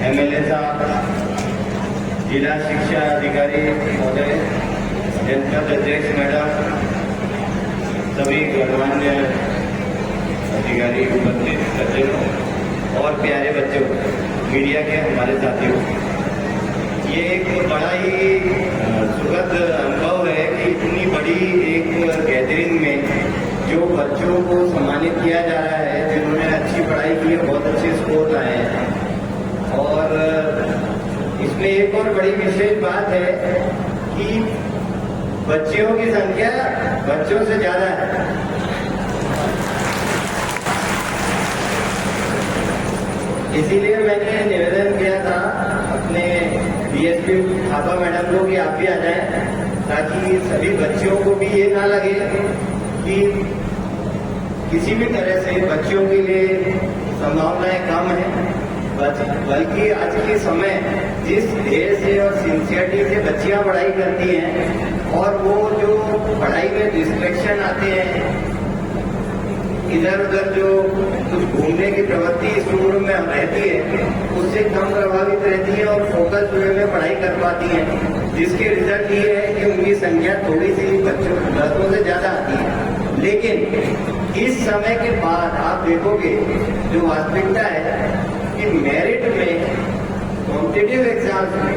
MLA साहब, जिला शिक्षा अधिकारी महोदय, जनपद अध्यक्ष मैडम, सभी गणमान्य अधिकारी, उपस्थित सज्जनों और प्यारे बच्चों, मीडिया के हमारे साथियों, ये एक बड़ा ही सुखद अनुभव है कि इतनी बड़ी एक गैदरिंग में जो बच्चों को सम्मानित किया जा रहा है जिन्होंने अच्छी पढ़ाई की है, बहुत अच्छे स्कोर लाए हैं। और इसमें एक और बड़ी विशेष बात है कि बच्चियों की संख्या बच्चों से ज्यादा है। इसीलिए मैंने निवेदन किया था अपने डीएसपी थापा मैडम को कि आप भी आ जाएं, ताकि सभी बच्चों को भी ये ना लगे कि किसी भी तरह से बच्चों के लिए संभावनाएं कम है, बल्कि आज के समय जिस ध्येय से और सिंसियरिटी से बच्चियां पढ़ाई करती हैं और वो जो पढ़ाई में डिस्ट्रैक्शन आते हैं, इधर उधर जो कुछ घूमने की प्रवृत्ति इस उम्र में रहती है, उससे कम प्रभावित रहती है और फोकस वे में पढ़ाई कर पाती हैं, जिसके रिजल्ट ये है कि उनकी संख्या थोड़ी सी बच्चों से ज्यादा आती है। लेकिन इस समय के बाद आप देखोगे जो वास्तविकता है कि मेरिट में कॉम्पिटिटिव एग्जाम्स में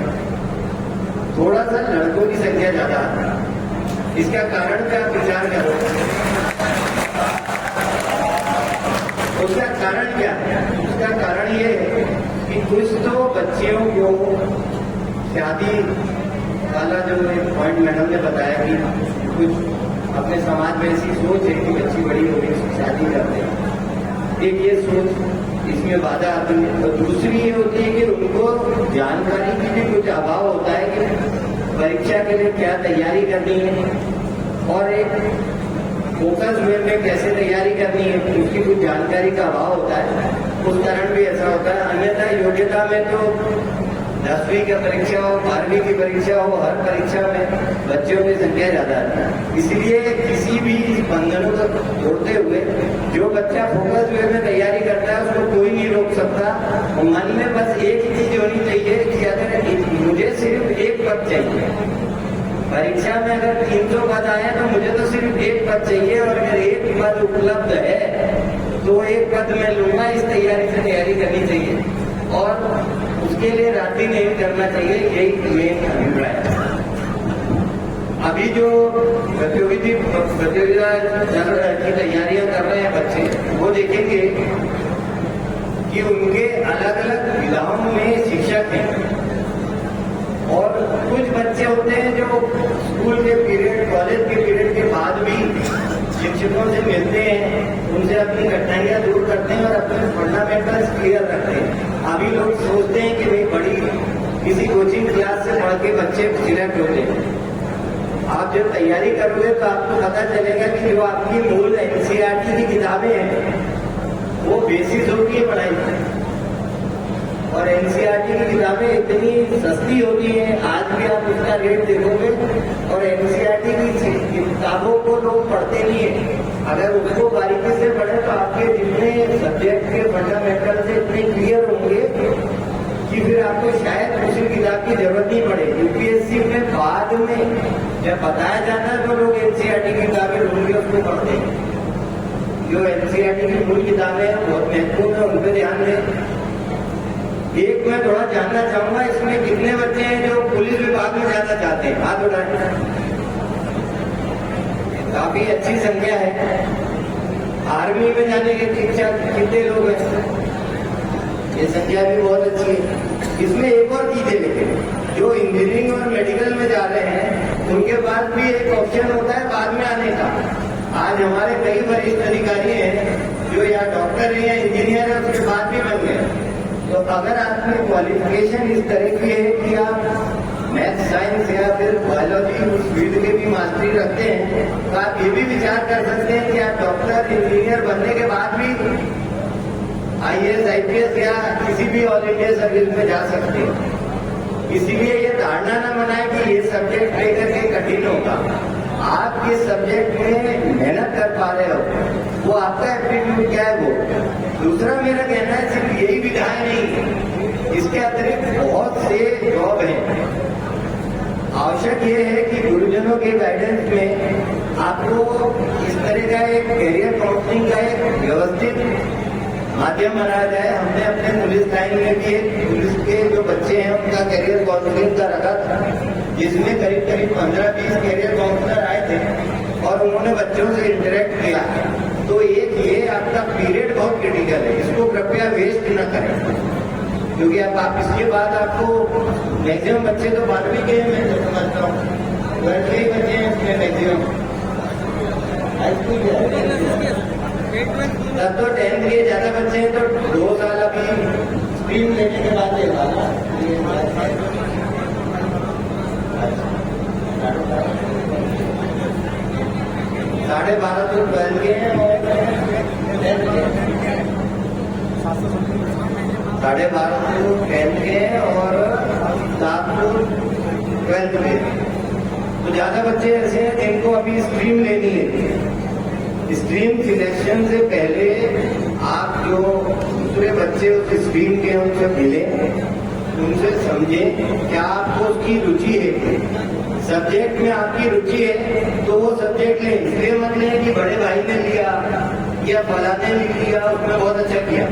थोड़ा सा लड़कों की संख्या ज्यादा आती है। इसका कारण क्या, विचार करो, उसका कारण क्या है? उसका कारण ये है कि कुछ तो बच्चियों को शादी वाला जो पॉइंट मैडम ने बताया कि कुछ अपने समाज में ऐसी सोच है कि बच्ची बड़ी हो गई शादी करते हैं, एक ये सोच इसमें बाधा आती है। और दूसरी ये होती है कि उनको जानकारी की भी कुछ अभाव होता है कि परीक्षा के लिए क्या तैयारी करनी है और एक फोकस वे में कैसे तैयारी करनी है, उसकी कुछ जानकारी का अभाव होता है। उस कारण भी ऐसा होता है। अन्यथा योग्यता में तो 10वीं की परीक्षा हो, 12वीं की परीक्षा हो, हर परीक्षा में बच्चों की संख्या ज्यादा है। इसलिए किसी भी बंधनों को जोड़ते हुए जो बच्चा फोकस वे में तैयारी करता है उसको कोई नहीं रोक सकता। मन में बस एक ही चीज होनी चाहिए कि अगर मुझे सिर्फ एक पद चाहिए, परीक्षा में अगर 300 पद आए तो मुझे तो सिर्फ एक पद चाहिए, और अगर एक पद उपलब्ध है तो एक पद मैं लूंगा। इस तैयारी से तैयारी करनी चाहिए और उसके लिए रात्रि नहीं करना चाहिए, यही मेन अभिप्राय है। अभी जो प्रतियोगिता की तैयारियां कर रहे हैं बच्चे, वो देखेंगे कि उनके अलग अलग विधाओं में शिक्षक हैं और कुछ बच्चे होते हैं जो स्कूल के पीरियड, कॉलेज के पीरियड के बाद भी शिक्षकों से मिलते हैं, उनसे अपनी कठिनाइयां दूर करते हैं और अपने फंडामेंटल्स क्लियर रखते हैं। अभी लोग सोचते हैं कि भाई बड़ी किसी कोचिंग क्लास से पढ़ के बच्चे सिलेक्ट होते हैं। आप जब तैयारी करोगे तो आपको पता चलेगा कि जो आपकी मूल एनसीईआरटी की किताबें हैं वो बेसिस होती है पढ़ाई की, और एनसीईआरटी की किताबें इतनी सस्ती होती हैं, आज भी आप उसका रेट देखोगे, और एनसीईआरटी की किताबों को लोग पढ़ते नहीं है। अगर उसको बारीकी से पढ़े तो आपके जितने सब्जेक्ट के फंडामेंटल से इतने क्लियर होंगे कि फिर आपको शायद उसी किताब की जरूरत नहीं पड़े। यूपीएससी में बाद में जब बताया जाता है तो लोग एनसीईआरटी की किताबें ढूंढ के उसको पढ़ते हैं। जो एनसीईआरटी की मूल किताबें हैं बहुत महत्वपूर्ण है, उन पर ध्यान दें। एक मैं थोड़ा जानना चाहूंगा, इसमें कितने बच्चे हैं जो पुलिस विभाग में जाना चाहते हैं? हाथ उठाएं। काफी अच्छी संख्या है। आर्मी में जाने की इच्छा कितने लोग हैं? ये संख्या भी बहुत अच्छी है। इसमें एक और चीज है, लेकिन जो इंजीनियरिंग और मेडिकल में जा रहे हैं उनके पास भी एक ऑप्शन होता है बाद में आने का। आज हमारे कई वरिष्ठ अधिकारी हैं जो या डॉक्टर है या इंजीनियर है, उसके बाद भी बन गए। तो अगर आपकी क्वालिफिकेशन इस तरह की है कि आप मैथ, साइंस या फिर बायोलॉजी उस फील्ड के भी मास्टरी रखते हैं, तो आप ये भी विचार कर सकते हैं कि आप डॉक्टर, इंजीनियर बनने के बाद भी आईएएस, आईपीएस या किसी भी ऑल इंडिया सर्विस में जा सकते हैं। इसीलिए ये धारणा न बनाए कि ये सब्जेक्ट लेकर के कठिन होगा। आप किस सब्जेक्ट में मेहनत कर पा रहे हो, वो आपका एप्टीट्यूड क्या है वो। दूसरा मेरा कहना है सिर्फ यही विधाएं नहीं, इसके अतिरिक्त आवश्यक ये है कि गुरुजनों के गाइडेंस में आपको इस तरह का एक कैरियर काउंसलिंग का एक व्यवस्थित माध्यम बनाया जाए। हमने अपने पुलिस लाइन में भी पुलिस के जो बच्चे हैं उनका कैरियर काउंसलिंग का रखा था, जिसमें करीब करीब 15-20 कैरियर काउंसलर आए थे और उन्होंने बच्चों से इंटरेक्ट किया। तो एक ये आपका पीरियड बहुत क्रिटिकल है, इसको कृपया वेस्ट न करें, क्योंकि अब आप इसके बाद आपको मैक्सिमम बच्चे तो 12वीं के हैं, मैं तो समझता हूँ 12वीं के बच्चे हैं इसमें मैक्सिमम, तब तो 10th के ज्यादा बच्चे हैं, तो 2 साल अभी स्ट्रीम लेने के बाद लेगा ना। 12.5 तो 12 के हैं और 12.5 तो 10th के हैं और 7 तो 12th के हैं। तो ज्यादा बच्चे ऐसे हैं जिनको अभी स्ट्रीम लेनी है। स्ट्रीम सिलेक्शन से पहले आप जो दूसरे बच्चे उस स्ट्रीम के उनसे मिले, उनसे समझें क्या आपको उसकी रुचि है। सब्जेक्ट में आपकी रुचि है तो वो सब्जेक्ट लें, इसलिए मत लें कि बड़े भाई ने लिया या फलाने ने लिया उसमें बहुत अच्छा किया।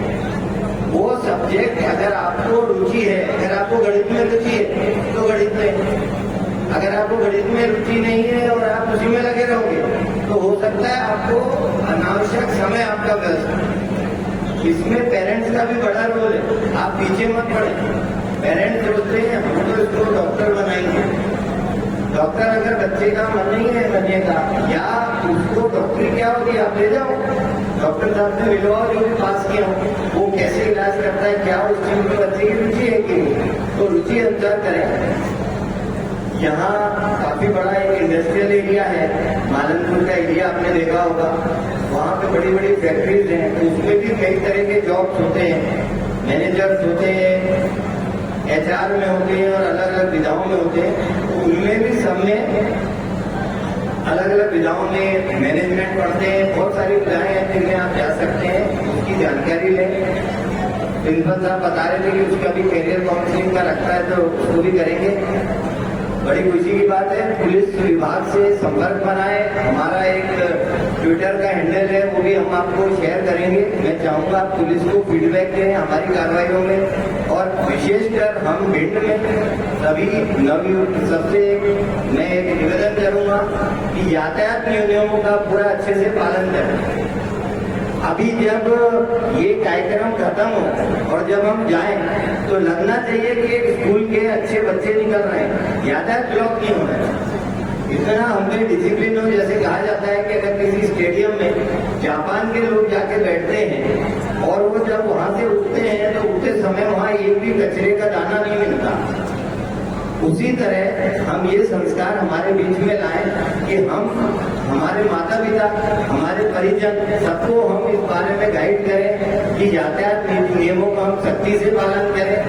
वो सब्जेक्ट अगर आपको रुचि है, अगर आपको गणित में रुचि है तो गणित में, अगर आपको गणित में रुचि नहीं है और आप उसी में लगे रहोगे तो हो सकता है आपको अनावश्यक समय आपका व्यस्त। इसमें पेरेंट्स का भी बड़ा रोल है, आप पीछे मत पड़े। पेरेंट्स सोचते हैं हम तो इसको डॉक्टर बनाएंगे, डॉक्टर अगर बच्चे का मन नहीं है बनने का या उसको डॉक्टरी क्या होगी आप ले जाओ, डॉक्टर साहब से मिलवाओ जो भी पास किया हो, वो कैसे इलाज करता है, क्या उस चीज में बच्चे की रुचि है कि तो रुचि अनुसार करें। यहाँ काफी बड़ा एक इंडस्ट्रियल एरिया है, मालनपुर का एरिया आपने देखा होगा, वहाँ पे बड़ी बड़ी फैक्ट्रीज हैं, उसमें भी कई तरह के जॉब्स होते हैं, मैनेजर्स होते हैं, HR में होते हैं और अलग अलग विधाओं में होते हैं। उनमें भी सब में अलग अलग विधाओं में मैनेजमेंट पढ़ते हैं, बहुत सारी विधाएं हैं जिनमें आप जा सकते हैं, उसकी जानकारी लें। प्रिंसिपल साहब बता रहे थे कि उसका भी कैरियर काउंसलिंग का रखता है तो उसको भी करेंगे। बड़ी खुशी की बात है, पुलिस विभाग से संपर्क बनाए, हमारा एक ट्विटर का हैंडल है वो भी हम आपको शेयर करेंगे। मैं चाहूंगा आप पुलिस को फीडबैक दें हमारी कार्रवाइयों में, और विशेषकर हम भिंड में सभी नवयुवक सबसे मैं एक निवेदन करूंगा कि यातायात नियमों का पूरा अच्छे से पालन करें। अभी जब ये कार्यक्रम खत्म हो और जब हम जाएं तो लगना चाहिए कि एक स्कूल के अच्छे बच्चे निकल रहे हैं, यातायात ब्लॉक नहीं हो रहा है। इतना हमें डिसिप्लिन हो, जैसे कहा जाता है कि अगर किसी स्टेडियम में जापान के लोग जाके बैठते हैं और वो जब वहां से उठते हैं तो उठते समय वहां एक भी कचरे का दाना नहीं मिलता, उसी तरह हम ये संस्कार हमारे बीच में लाएं कि हम हमारे माता पिता, हमारे परिजन सबको हम इस बारे में गाइड करें कि यातायात नियमों का हम सख्ती से पालन करें,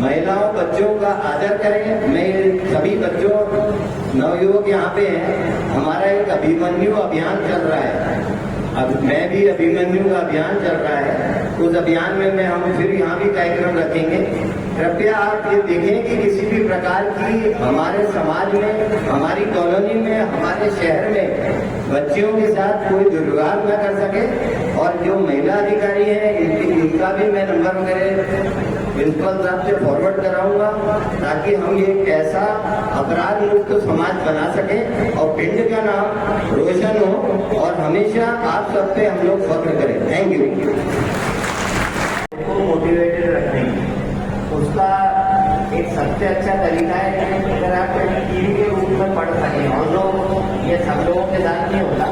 महिलाओं बच्चों का आदर करें। मैं सभी बच्चों नवयुवक यहाँ पे हैं, हमारा एक अभिमन्यु अभियान चल रहा है, अब मैं भी अभिमन्यु का अभियान चल रहा है, उस अभियान में हम फिर यहाँ भी कार्यक्रम रखेंगे। कृपया आप ये देखें कि किसी भी प्रकार की हमारे समाज में, हमारी कॉलोनी में, हमारे शहर में बच्चियों के साथ कोई दुर्व्यवहार न कर सके। और जो महिला अधिकारी हैं इनका भी मैं नंबर वगैरह प्रिंसिपल साहब से फॉरवर्ड कराऊंगा ताकि हम एक ऐसा अपराध मुक्त समाज बना सकें और भिंड का नाम रोशन हो और हमेशा आप सब पे हम लोग फख्र करें। Thank you. मोटिवेटेड रखने उसका एक सबसे अच्छा तरीका है कि अगर आप टीम के रूप में पढ़ सकें, और लोग ये सब लोगों के साथ नहीं होता,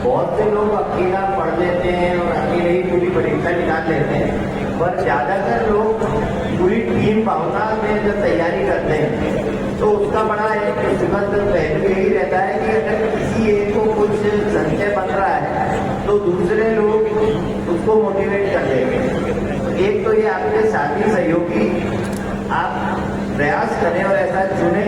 बहुत से लोग अकेला पढ़ लेते हैं और अकेले ही पूरी परीक्षा निकाल लेते हैं, पर ज्यादातर लोग पूरी टीम भावना में जब तैयारी करते हैं तो उसका बड़ा एक मुसीबत पहलू यही रहता है कि अगर किसी एक को कुछ संशय बन रहा है तो दूसरे लोग उसको मोटिवेट कर देंगे। एक तो ये आपके साथी सहयोगी आप प्रयास करें और ऐसा चुने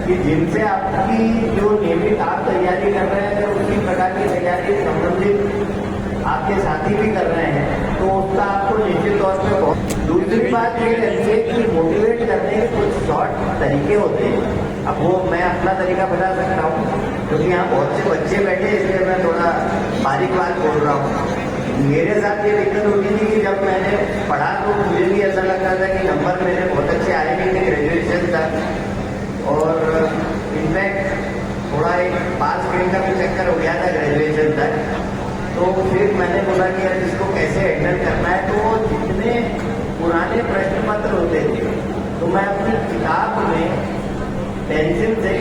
कि जिनसे आपकी जो नियमित आप तैयारी कर रहे हैं उसी प्रकार की तैयारी संबंधित आपके साथी भी कर रहे हैं, तो उसका आपको निश्चित तौर पर। दूसरी बात ये रहती है कि मोटिवेट करने के कुछ शॉर्ट तरीके होते हैं अब वो मैं अपना तरीका बता सकता हूँ, क्योंकि यहाँ बहुत से बच्चे बैठे, इसलिए मैं थोड़ा बारीक बात बोल रहा हूँ। मेरे साथ ये दिक्कत होती थी कि जब मैंने पढ़ा तो मुझे भी ऐसा लगता था कि नंबर मेरे बहुत अच्छे आए नहीं थे ग्रेजुएशन तक, और इनफैक्ट थोड़ा एक पास फेल का भी चक्कर हो गया था ग्रेजुएशन तक। तो फिर मैंने बोला कि यार इसको कैसे हैंडल करना है। तो जितने पुराने प्रश्न पत्र होते थे तो मैं अपनी किताब में पेंसिल से,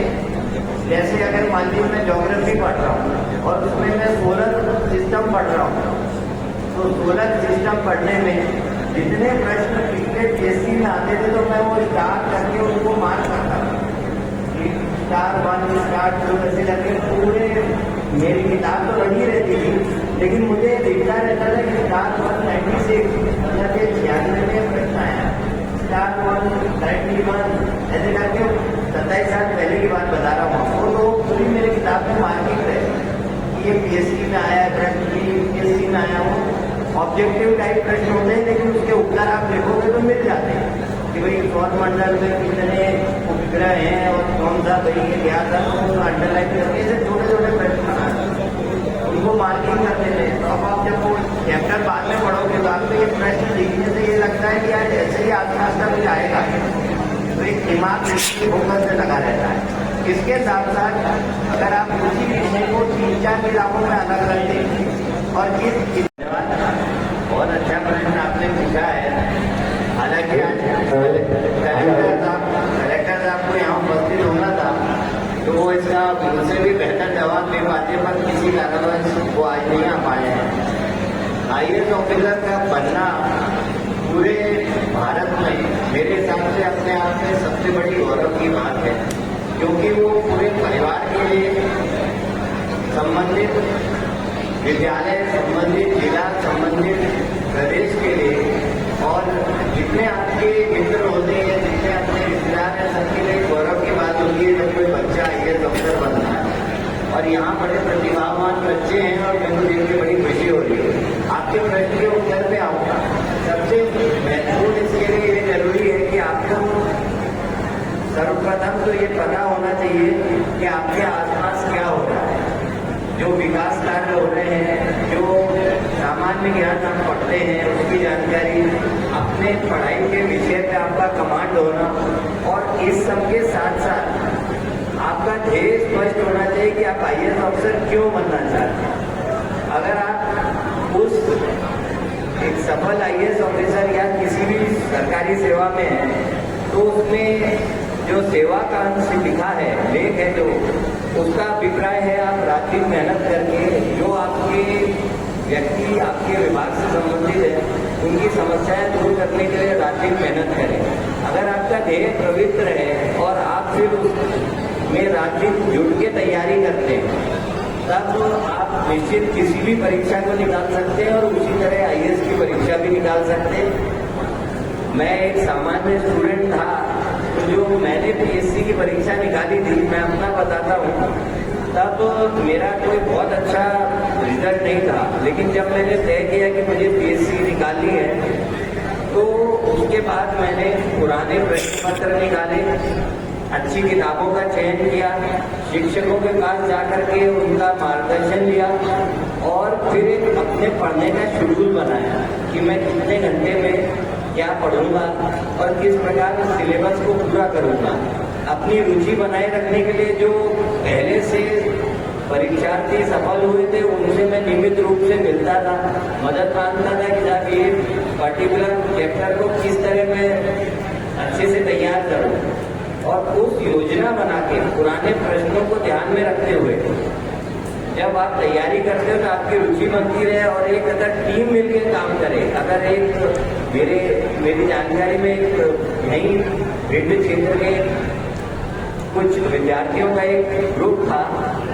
जैसे अगर मान लीजिए मैं ज्योग्राफी पढ़ रहा हूँ और उसमें मैं सोलर सिस्टम पढ़ रहा हूँ, तो सोलर सिस्टम पढ़ने में जितने प्रश्न पिछले पीएससी में आते थे तो मैं वो स्टार्ट करके उनको मार्क करता था, स्टार 1 स्टार 2 ऐसे करके पूरे मेरी किताब तो लगी रहती थी, लेकिन मुझे दिखता रहता था कि स्टार 196 मतलब 96 में प्रश्न आया, स्टार 191 ऐसे करके 27 साल पहले की बात बता रहा हूँ आपको। तो पूरी मेरी किताब में मार्किंग रहे कि ये पीएससी में आया प्रश्न, पीएससी में आया वो ऑब्जेक्टिव टाइप प्रश्न होते हैं, लेकिन उसके उत्तर आप लिखोगे तो मिल जाते हैं कि भाई सौर मंडल में कितने उपग्रह हैं और कौन सा भाई ये क्या था, तो अंडरलाइन करके ऐसे छोटे छोटे प्रश्न बनाते उनको मार्किंग करते थे। तो अब आप जब वो चैप्टर बाद में पढ़ोगे तो आपको ये प्रश्न लिखने से ये लगता है कि यार जैसे ही आसपास का कुछ आएगा तो एक दिमाग फोकस से लगा रहता है। इसके साथ साथ अगर आप उसी विषय को 3-4 किताबों में अलग अलग देखें और इस बहुत अच्छा प्रश्न आपने पूछा है। हालांकि आज कलेक्टर साहब को यहाँ उपस्थित होना था तो वो इसका मुझसे भी बेहतर जवाब दे पाते, पर किसी कारणवश वो आज नहीं आ पाए हैं। आईएएस ऑफिसर का बनना पूरे भारत में मेरे हिसाब से अपने आप में सबसे बड़ी गौरव की बात है, क्योंकि वो पूरे परिवार के लिए संबंधित विद्यालय, संबंधित जिला, संबंधित प्रदेश के लिए, और जितने आपके मित्र होते हैं, जितने अपने रिश्तेदार हैं, सबके लिए गौरव की बात होती है जब कोई बच्चा आईएएस ऑफिसर बनता है। और यहाँ बड़े प्रतिभावान बच्चे हैं और मेरे को देख के बड़ी खुशी हो रही है। आपके प्रश्न के उत्तर पे आऊँगा। सबसे महत्वपूर्ण इसके लिए ये जरूरी है कि आपको सर्वप्रथम तो ये पता होना चाहिए कि आपके आसपास क्या हो रहा है, जो विकास कार्य हो रहे हैं, जो सामान्य ज्ञान हम पढ़ते हैं उसकी जानकारी, अपने पढ़ाई के विषय पे आपका कमांड होना, और इस सब के साथ साथ आपका ध्येय स्पष्ट होना चाहिए कि आप आईएएस ऑफिसर क्यों बनना चाहते हैं। अगर आप उस एक सफल आईएएस ऑफिसर या किसी भी सरकारी सेवा में है तो उसमें जो सेवा का अंश लिखा है, लेख है, जो उसका अभिप्राय है आप रात दिन मेहनत करके जो आपके व्यक्ति आपके विभाग से संबंधित है उनकी समस्याएं दूर करने के लिए रात दिन मेहनत करें। अगर आपका ध्येय पवित्र है और आप फिर उसमें रात दिन जुट के तैयारी करते हैं तब आप निश्चित किसी भी परीक्षा को निकाल सकते हैं और उसी तरह आईएएस की परीक्षा भी निकाल सकते हैं। मैं एक सामान्य स्टूडेंट था तो जो मैंने पीएससी की परीक्षा निकाली थी, मैं अपना बताता हूँ, तब मेरा कोई बहुत अच्छा रिजल्ट नहीं था, लेकिन जब मैंने तय किया कि मुझे पीएससी निकालनी है तो उसके बाद मैंने पुराने प्रश्न पत्र निकाले, अच्छी किताबों का चयन किया, शिक्षकों के पास जाकर के उनका मार्गदर्शन लिया और फिर एक अपने पढ़ने का शेड्यूल बनाया कि मैं कितने घंटे में क्या पढ़ूंगा और किस प्रकार सिलेबस को पूरा करूंगा। अपनी रुचि बनाए रखने के लिए जो पहले से परीक्षार्थी सफल हुए थे उनसे मैं नियमित रूप से मिलता था, मदद मांगता था कि आप ये पर्टिकुलर चैप्टर को किस तरह मैं अच्छे से तैयार करूं, और उस योजना बना के पुराने प्रश्नों को ध्यान में रखते हुए जब आप तैयारी करते हो तो आपकी रुचि बनती रहे और एक अगर टीम मिलकर काम करे। अगर एक मेरी जानकारी में एक यही विभिन्न क्षेत्र के कुछ विद्यार्थियों का एक ग्रुप था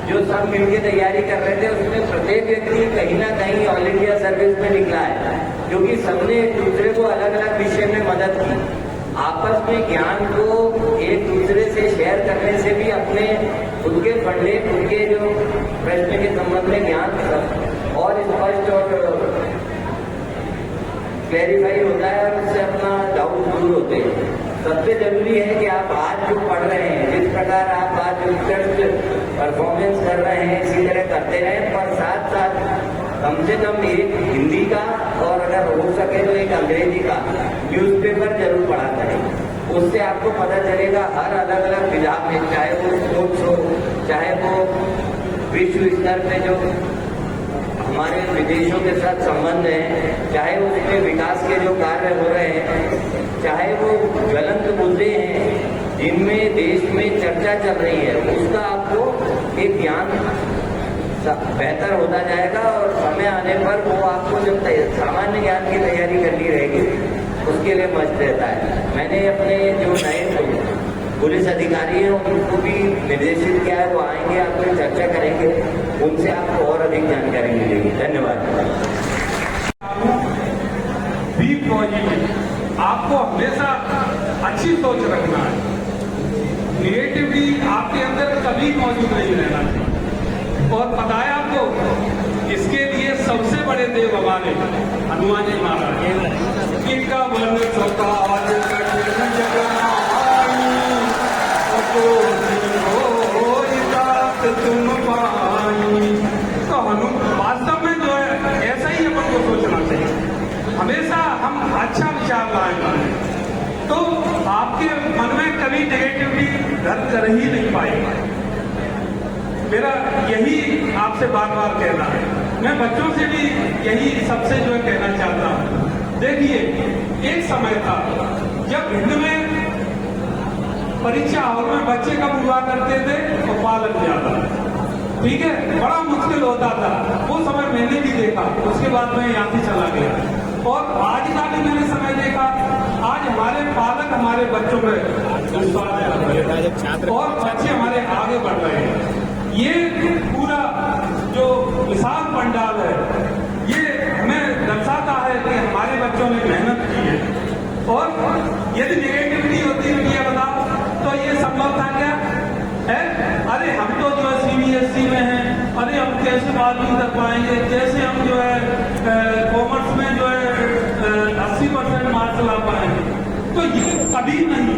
जो सब मिलकर तैयारी कर रहे थे, उसमें प्रत्येक व्यक्ति कहीं ना कहीं ऑल इंडिया सर्विस में निकला है, क्योंकि सबने एक दूसरे को अलग अलग विषय में मदद की। आपस में ज्ञान को एक दूसरे से शेयर करने से भी अपने खुद के पढ़ने, खुद के जो प्रश्न के संबंध में ज्ञान और स्पष्ट और क्लैरिफाई होता है और उससे अपना डाउट दूर होते हैं। सबसे जरूरी है कि आप आज जो पढ़ रहे हैं, जिस प्रकार उत्कृष्ट परफॉर्मेंस कर रहे हैं, इसी तरह करते रहें, पर साथ साथ कम से कम एक हिंदी का और अगर हो सके तो एक अंग्रेजी का न्यूज़पेपर जरूर पढ़ा करें। उससे आपको पता चलेगा हर अलग अलग विधा में, चाहे वो स्पोर्ट्स हो, चाहे वो विश्व स्तर पे जो हमारे विदेशों के साथ संबंध है, चाहे उसमें विकास के जो कार्य हो रहे हैं, चाहे वो ज्वलंत मुद्दे हैं जिनमें देश में चर्चा चल रही है, उसका आपको एक ज्ञान बेहतर होता जाएगा और समय आने पर वो आपको जब सामान्य ज्ञान की तैयारी करनी रहेगी उसके लिए मस्त रहता है। मैंने अपने जो नए पुलिस अधिकारी हैं उनको भी निर्देशित किया है, वो आएंगे, आपको चर्चा करेंगे, उनसे आपको और अधिक जानकारी मिलेगी। धन्यवाद। बी पॉजिटिव, आपको हमेशा अच्छी सोच रखना है। निगेटिविटी आपके अंदर कभी मौजूद नहीं रहना चाहिए। और पता है आपको, इसके लिए सबसे बड़े देव हमारे हनुमान जी महाराज, इनका वर्ण सकाल तुम पाई। तो वास्तव में जो है ऐसा ही अपन को सोचना चाहिए, हमेशा हम अच्छा विचार लाएंगे तो आपके मन में कभी नेगेटिविटी घर कर ही नहीं पाएगा। मेरा यही आपसे बार बार कहना है, मैं बच्चों से भी यही सबसे जो है कहना चाहता हूँ। देखिए, एक समय था जब हिंद में परीक्षा हॉल में बच्चे कब हुआ करते थे तो पालक ज्यादा, ठीक है, बड़ा मुश्किल होता था वो समय, मैंने भी देखा। उसके बाद मैं यहाँ से चला गया और आज का भी मैंने समय देखा। आज हमारे पालक हमारे बच्चों में और बच्चे हमारे आगे बढ़ रहे हैं। ये पूरा जो विशाल पंडाल है ये हमें दर्शाता है कि हमारे बच्चों ने मेहनत की है। और यदि नेगेटिविटी होती है ये बताओ तो ये संभव था क्या है? अरे हम तो जो है CBSE में हैं, अरे हम कैसे बात नहीं कर पाएंगे, जैसे हम जो है कॉमर्स में जो है 80% मार्क्स ला पाएंगे। तो ये कभी नहीं,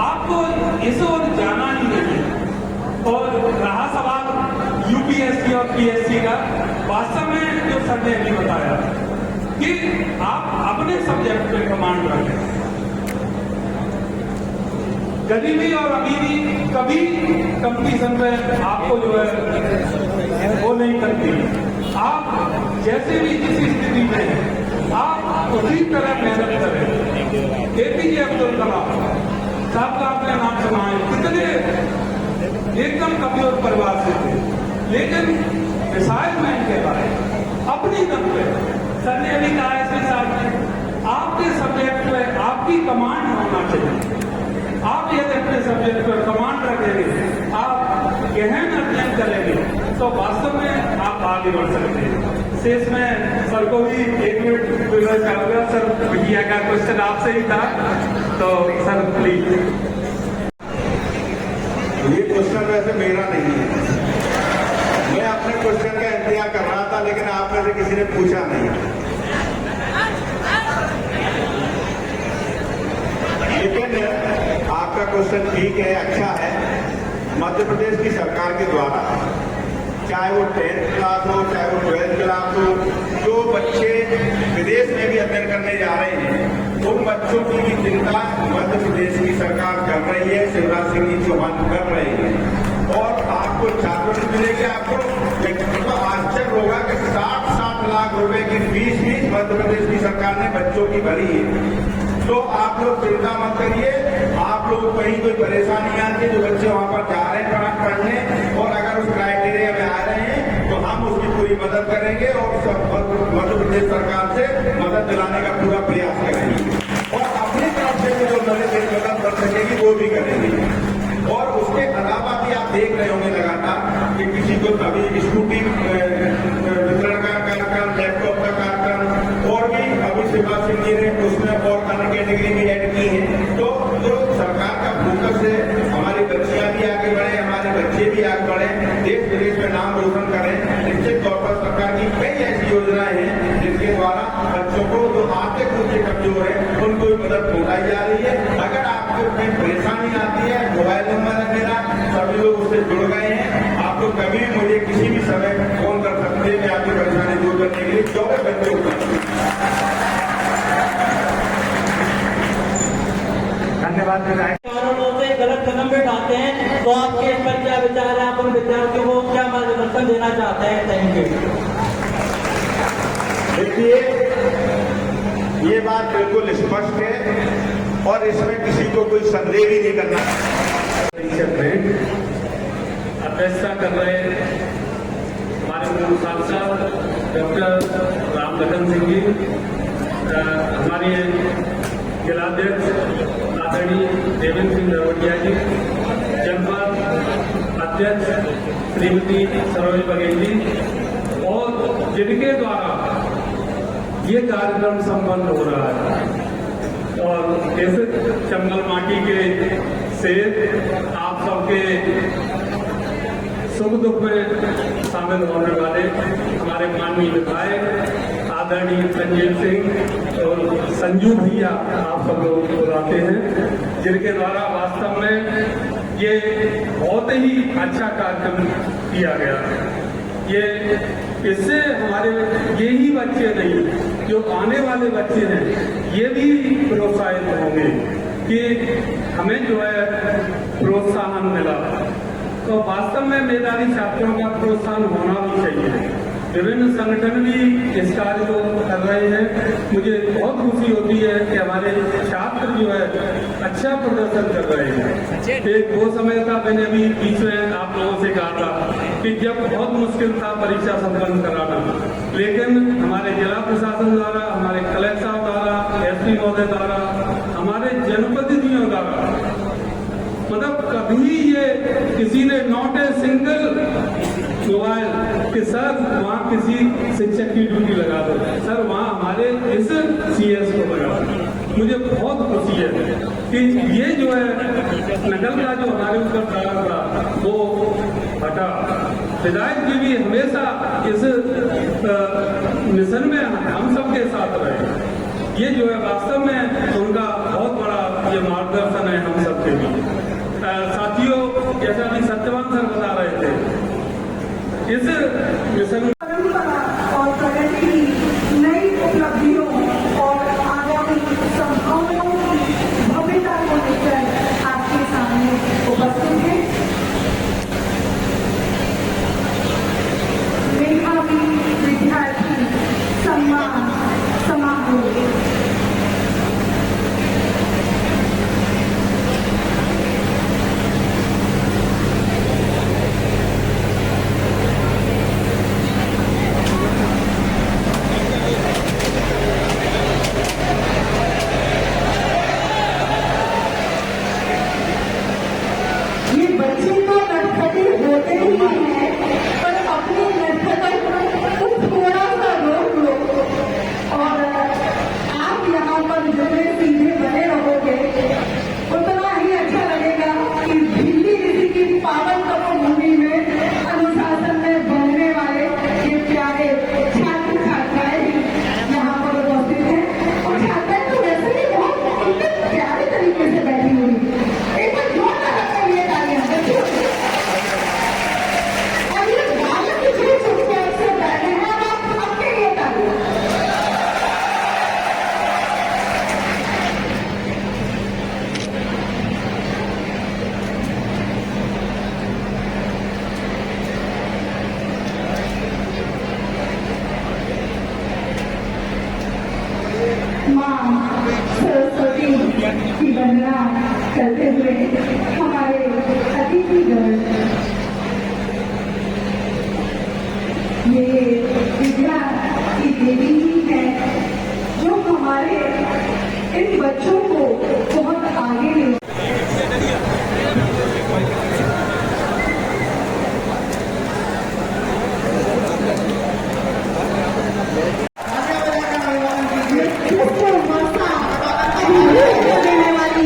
आपको इस ओर जाना ही नहीं। और रहा सवाल UPSC और PSC का, वास्तव में जो सर ने अभी बताया कि आप अपने सब्जेक्ट पे कमांड रखें। गरीबी और अमीरी कभी कंपटीशन में आपको जो है वो नहीं करती। आप जैसे भी किसी स्थिति में आप उसी तरह मेहनत करें। APJ अब्दुल कलाम साहब का आपने नाम सुना है, कितने एकदम कमजोर परिवार से थे, लेकिन मिसाइल मैन के बारे अपनी दम पे सर ने अभी कहा है साहब ने, आपके सब्जेक्ट में आपकी कमांड होना चाहिए। आप यदि अपने सब्जेक्ट पर कमांड रखेंगे, आप गहन अध्ययन करेंगे तो वास्तव में आप आगे बढ़ सकते हैं। शेष में सर को भी 1 मिनट बोलना चाहूंगा। सर, भैया का क्वेश्चन आपसे ही था, तो सर प्लीज। ये क्वेश्चन वैसे मेरा नहीं है, मैं अपने क्वेश्चन का इंतजार कर रहा था, लेकिन आप में से किसी ने पूछा नहीं। लेकिन आपका क्वेश्चन ठीक है, अच्छा है। मध्य प्रदेश की सरकार के द्वारा चाहे वो 10th क्लास हो, चाहे वो 12th क्लास हो, जो बच्चे विदेश में भी अध्ययन करने जा रहे हैं, उन बच्चों की भी चिंता मध्य प्रदेश की सरकार कर रही है, शिवराज सिंह जी चौहान कर रहे हैं। और आपको छात्रवृत्ति मिलेगी। आपको तो आश्चर्य होगा कि 60 लाख रुपए की फीस भी मध्य प्रदेश की सरकार ने बच्चों की भरी है। तो आप लोग चिंता मत करिए, आप लोग कहीं कोई परेशानी आती है, जो बच्चे वहां पर जा रहे हैं पढ़ने और अगर उस क्राइटेरिया में आ रहे हैं तो हम उसकी पूरी मदद करेंगे और मध्य प्रदेश सरकार से मदद दिलाने का पूरा प्रयास करेंगे और अपनी तरफ से जो मदद कर सकेगी वो भी करेंगे। और उसके अलावा भी आप देख रहे होंगे लगातार कि किसी को कभी स्कूटी वितरण का कार्यक्रम, लैपटॉप का कार्यक्रम और भी अभी शिवराज सिंह जी ने उसमें और अन्य कैटेगरी में ऐड की है। तो जो सरकार का फोकस है, हमारी बच्चियां भी आगे बढ़े, हमारे बच्चे भी आगे बढ़े, देश विदेश में नाम रोशन करें, निश्चित तौर पर सरकार की कई ऐसी योजनाएं हैं जिनके द्वारा बच्चों को जो आर्थिक रूप से कमजोर है उनको भी मदद पहुंचाई जा रही है। अगर आपको कोई परेशानी आती है, मोबाइल नंबर है मेरा, सभी लोग उससे जुड़ जो है बच्चों का। धन्यवाद विधायक। कारणों से गलत कदम भी उठाते हैं, तो आपके इस पर क्या विचार है? आप उन विद्यार्थियों को क्या मार्गदर्शन देना चाहते हैं? Thank you. देखिए, ये बात बिल्कुल स्पष्ट है और इसमें किसी को कोई संदेह ही नहीं करना। परिषद में अध्यक्षता कर रहे हमारे पूर्व सांसद डॉक्टर राम लखन सिंह जी, हमारे जिलाध्यक्ष आदरणीय देवेंद्र सिंह नरवटिया जी, जनपद अध्यक्ष श्रीमती सरोज बघेल जी, और जिनके द्वारा ये कार्यक्रम संपन्न हो रहा है। और इस चंबल माटी के से आप सबके सुख दुख में शामिल होने वाले हमारे माननीय विधायक आदरणीय संजीव सिंह और संजू भैया आप सब लोग बुलाते हैं, जिनके द्वारा वास्तव में ये बहुत ही अच्छा कार्यक्रम किया गया है। ये इससे हमारे ये ही बच्चे नहीं, जो आने वाले बच्चे हैं, ये भी प्रोत्साहित होंगे कि हमें जो है प्रोत्साहन मिला। तो वास्तव में मेधावी छात्रों का प्रोत्साहन होना भी चाहिए। विभिन्न संगठन भी इस कार्य को कर रहे हैं। मुझे बहुत खुशी होती है कि हमारे छात्र जो है अच्छा प्रदर्शन कर रहे हैं। एक वो समय था, मैंने अभी बीच में आप लोगों से कहा था कि जब बहुत मुश्किल था परीक्षा संपन्न कराना, लेकिन हमारे जिला प्रशासन द्वारा, हमारे कलेक्टर साहब द्वारा, एसपी महोदय द्वारा, हमारे जनप्रतिनिधियों द्वारा, मतलब कभी ये किसी ने नॉट ए सिंगल मोबाइल कि सर वहाँ किसी शिक्षक की ड्यूटी लगा दो, सर वहाँ हमारे इस सीएस को लगा दो। मुझे बहुत खुशी है कि ये जो है नकल का जो हमारे ऊपर प्रयास था वो हटा। विधायक जी भी हमेशा इस मिशन में हम सबके साथ रहे। ये जो है वास्तव में उनका बहुत बड़ा ये मार्गदर्शन है हम सबके लिए। साथियों, जैसा अभी सत्यवान सर बता रहे थे, इस मिशन परंपरा और प्रगति की नई उपलब्धियों और आगामी संभावनाओं की भव्यता को लेकर आपके सामने उपस्थित है। मेधावी विद्यार्थी सम्मान समारोह। ये बच्चे तो नटखटे होते ही हैं, पर अपनी नटखटन को थोड़ा सा रोक लो और आप यहाँ पर जितने सीधे बने रहोगे उतना ही अच्छा लगेगा कि दिल्ली किसी की पावन तपोभूमि में अनुशासन में बनने वाले ये प्यारे छात्र छात्राएं यहाँ पर उपस्थित हैं। और छात्राएं तो वैसे ही बहुत इतने प्यारे तरीके से बैठी हुई। एक बार जोरदार तालियां बच्चों। और ये बालक कितने चुपचाप से बैठे हैं, आप आपके लिए तालियां। माँ सरस्वती की वंदना करते हुए हमारे अतिथिगण, ये विद्या की देवी ही है जो हमारे इन बच्चों को बहुत आगे ले देने वाली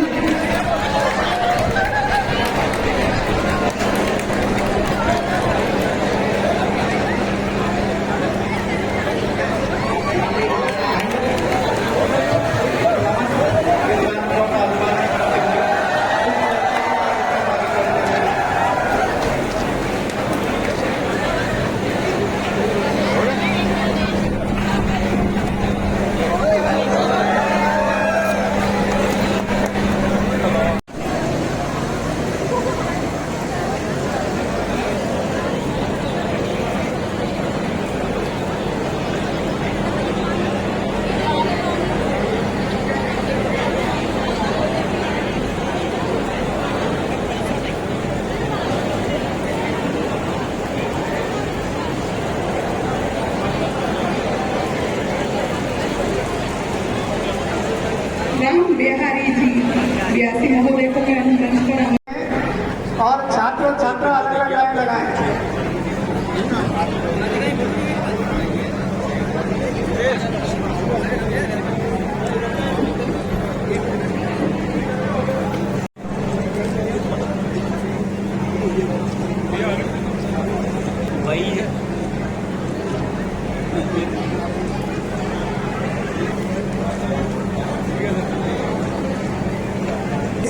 व्यासी महोदय को मैं मंच पर और छात्र छात्रा अलग अलग लाइन लगाएं।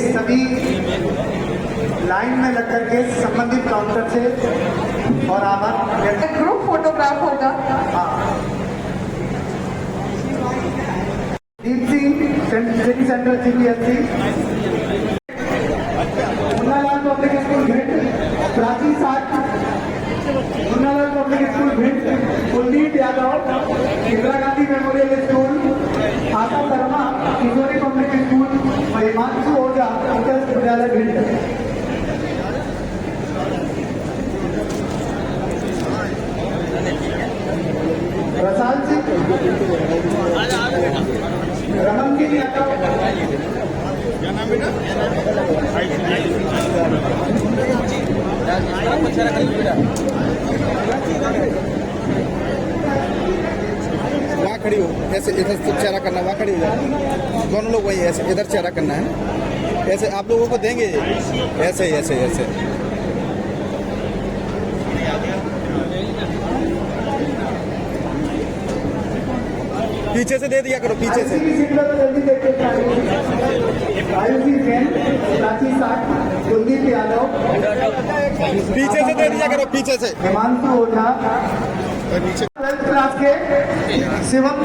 सभी लाइन में लग करके संबंधित काउंटर से और आभार व्यक्त। ग्रुप फोटोग्राफ होगा। Deep Singh city centre CBSE, Munnalal public school Bhind, Prachi Sath, Munnalal public school Bhind, Kuldeep Yadav, Indira Gandhi memorial school, Asha Sharma, Kishori public school और हिमांशु ओझा उत्तर विद्यालय भिंड। प्रसाद सिंह, रमन सिंह यादव, वहाँ खड़ी हो, ऐसे इधर से चेहरा करना, वहाँ खड़ी हो जाओ, दोनों लोग वही ऐसे इधर चेहरा करना है, ऐसे आप लोगों को देंगे, ऐसे ऐसे ऐसे। पीछे से दे दिया करो, पीछे से। आयुषी जैन, प्राची साठ, कुलदीप यादव, पीछे से दे दिया करो, पीछे से। हिमांशु ओझा, 12th क्लास के शिवम